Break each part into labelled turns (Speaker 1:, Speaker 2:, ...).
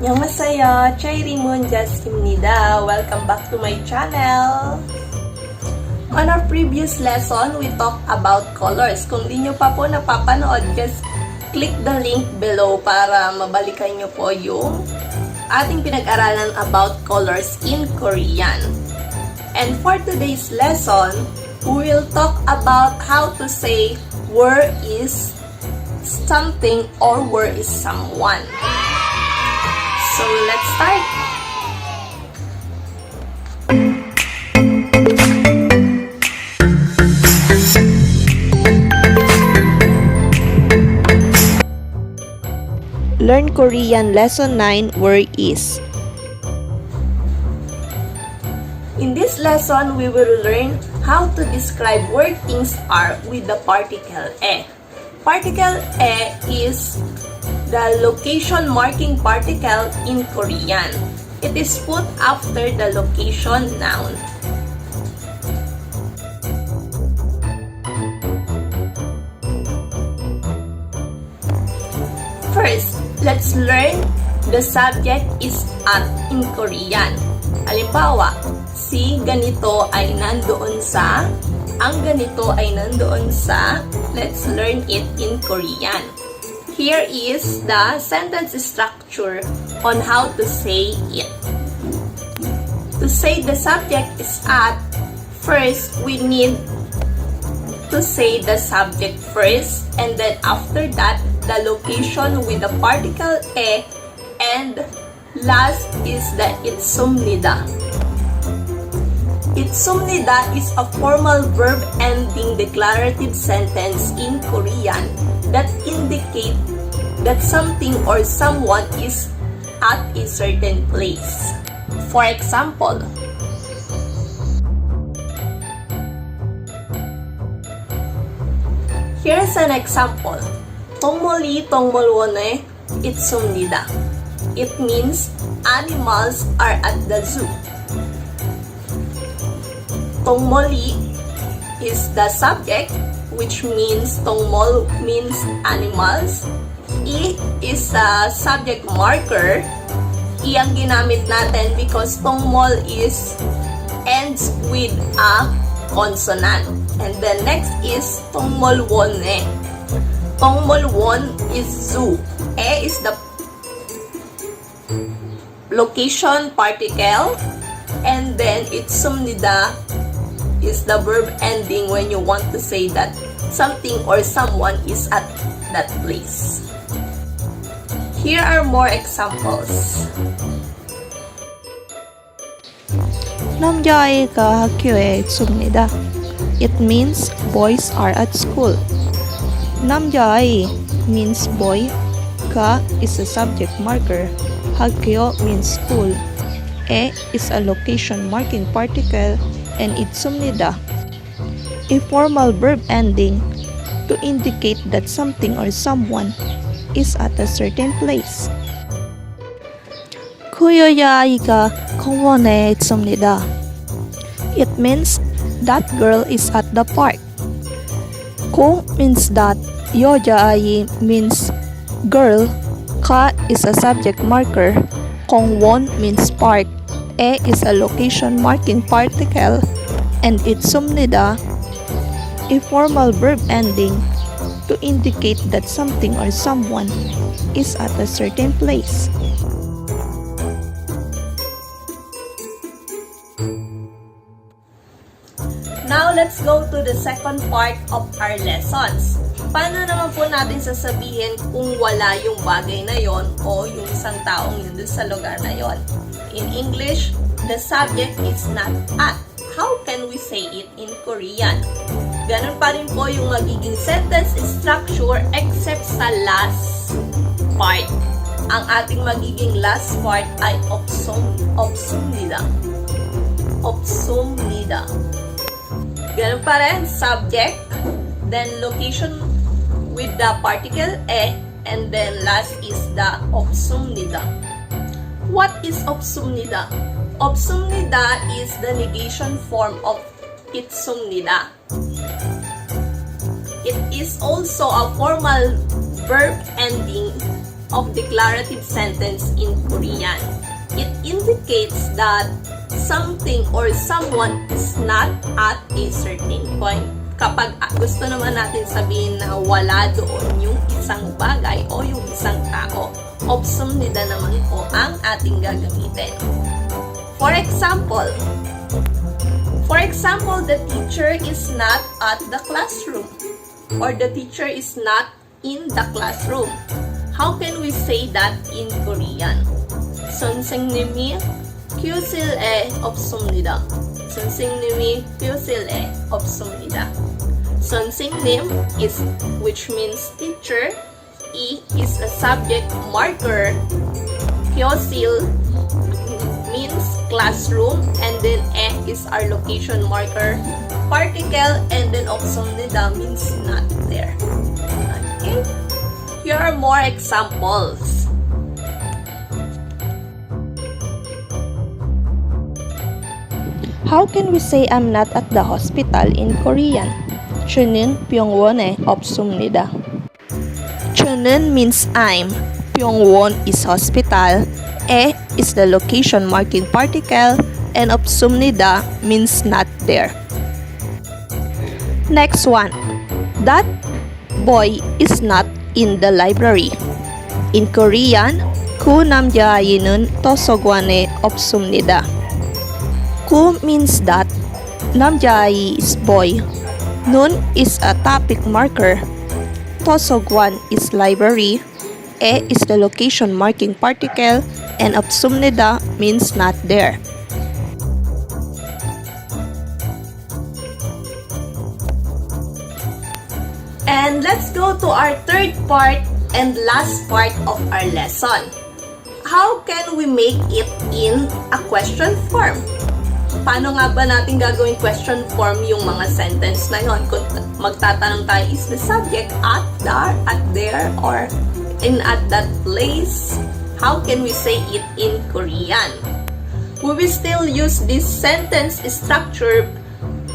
Speaker 1: 안녕하세요. Chairimun Jhazz. Welcome back to my channel. On our previous lesson, we talked about colors. Kung di nyo pa po napapanood, just click the link below para mabalikan nyo po yung ating pinag-aralan about colors in Korean. And for today's lesson, we will talk about how to say where is something or where is someone. So let's start. Learn Korean Lesson 9, Where is. In this lesson, we will learn how to describe where things are with the particle e. Particle e is the location marking particle in Korean. It is put after the location noun. First, let's learn the subject is at in Korean. Halimbawa, si ganito ay nandoon sa, ang ganito ay nandoon sa. Let's learn it in Korean. Here is the sentence structure on how to say it. To say the subject is at, first we need to say the subject first, and then after that, the location with the particle e, and last is the itsumnida. Itsumnida is a formal verb ending declarative sentence in Korean that indicate that something or someone is at a certain place. For example, here's an example. Tongmoli tongmolwone itsumnida. It means animals are at the zoo. Tongmoli is the subject, which means tongmol means animals. I is a subject marker. I ang ginamit natin because tongmol is ends with a consonant. And then next is tongmolwone. Tongmolwon is zoo. E is the location particle, and then itsumnida is the verb ending when you want to say that something or someone is at that place. Here are more examples.
Speaker 2: 남자아이가 학교에 있습니다. It means boys are at school. 남자아이 means boy. 가 is a subject marker. 학교 means school. E is a location marking particle, and itsumnida, a formal verb ending to indicate that something or someone is at a certain place. 그 여자아이가 공원에 있습니다. It means that girl is at the park. 고 means that, 여자아이 means girl, 가 is a subject marker, 공원 means park, e is a location marking particle, and itsumnida, a formal verb ending to indicate that something or someone is at a certain place.
Speaker 1: Now, let's go to the second part of our lessons. Paano naman po natin sasabihin kung wala yung bagay na yon o yung isang taong yun dun sa lugar na yon? In English, the subject is not at. How can we say it in Korean? Ganun pa rin po yung magiging sentence structure except sa last part. Ang ating magiging last part ay opsumnida. Opsumnida. Ganun pa rin, subject, then location with the particle e, and then last is the opsumnida. What is opsumnida? Opsumnida is the negation form of itsumnida. It is also a formal verb ending of declarative sentence in Korean. It indicates that something or someone is not at a certain point. Kapag gusto naman natin sabihin na wala doon yung isang bagay o yung isang tao, obsumnida naman po ang ating gagamitin. For example, the teacher is not at the classroom or the teacher is not in the classroom. How can we say that in Korean? 선생님이 교실에 없습니다. 선생님이 교실에 없습니다. 선생님 is which means teacher. E is a subject marker. 교실 means classroom, and then E is our location marker. Particle, and then 없습니다 means not there. Okay? Here are more examples.
Speaker 2: How can we say I'm not at the hospital in Korean? 저는 병원에 없습니다. 저는 means I'm. 병원 is hospital. E is the location marking particle. And 없습니다 means not there. Next one. That boy is not in the library. In Korean, 그 남자아이는 도서관에 없습니다. 그 means that, 남자아이 is boy. Nun is a topic marker. 도서관 is library. E is the location marking particle. And 없습니다 means not there.
Speaker 1: And let's go to our third part and last part of our lesson. How can we make it in a question form? Paano nga ba natin gagawin question form yung mga sentence na yon? Kung magtatanong tayo, is the subject at there, or in at that place? How can we say it in Korean? We will still use this sentence structure,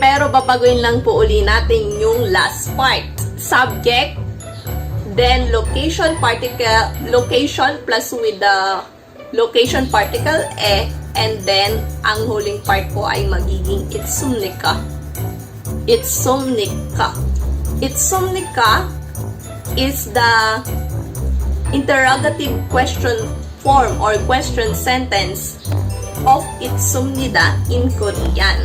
Speaker 1: pero babaguhin lang po uli natin yung last part. Subject, then location particle, location plus with the location particle and then ang huling part po ay magiging itsumnika. Itsumnika. Itsumnika is the interrogative question form or question sentence of itsumnida in Korean.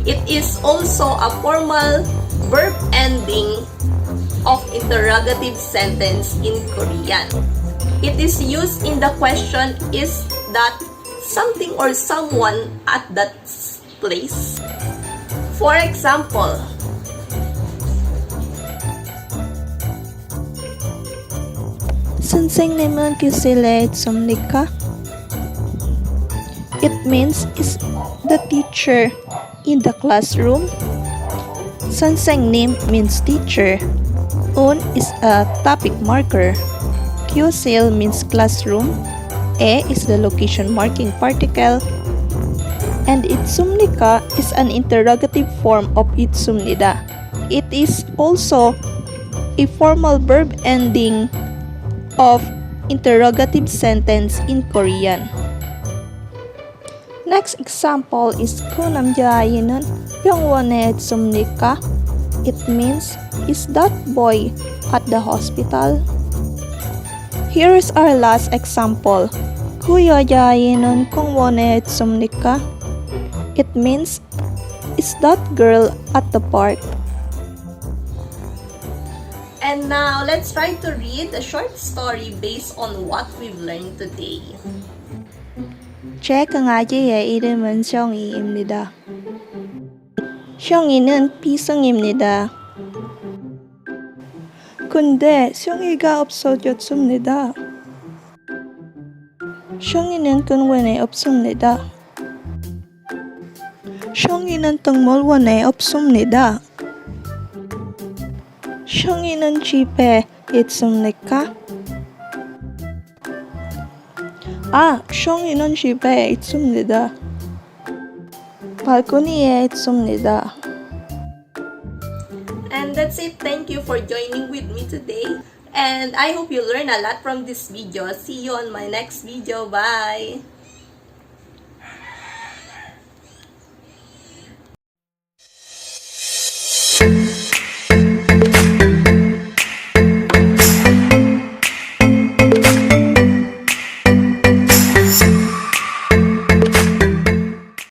Speaker 1: It is also a formal verb ending of interrogative sentence in Korean. It is used in the question, is that something or someone at that place? For example,
Speaker 2: 선생님은 교실에 있습니까? It means, is the teacher in the classroom? 선생님 means teacher. Un is a topic marker. 교실 means classroom. E is the location marking particle. And itsumnika is an interrogative form of itsumnida. It is also a formal verb ending of interrogative sentence in Korean. Next example is 그 남자아이는 병원에 있습니까? It means, is that boy at the hospital? Here is our last example. 그 여자아이는 공원에 있습니까? It means, is that girl at the park?
Speaker 1: and now let's try to read a short story based on what we've learned today.
Speaker 2: 제 강아지의 이름은 숑이입니다. 숑이는 비숑입니다. 근데 숑이가 없어졌습니다. 숑이는 공원에 없습니다. 숑이는 동물원에 없습니다. 숑이는 집에 있습니까? 숑이는 집에 있습니다. 발코니에 있습니다.
Speaker 1: And that's it. Thank you for joining with me today. And I hope you learn a lot from this video. See you on my next video. Bye!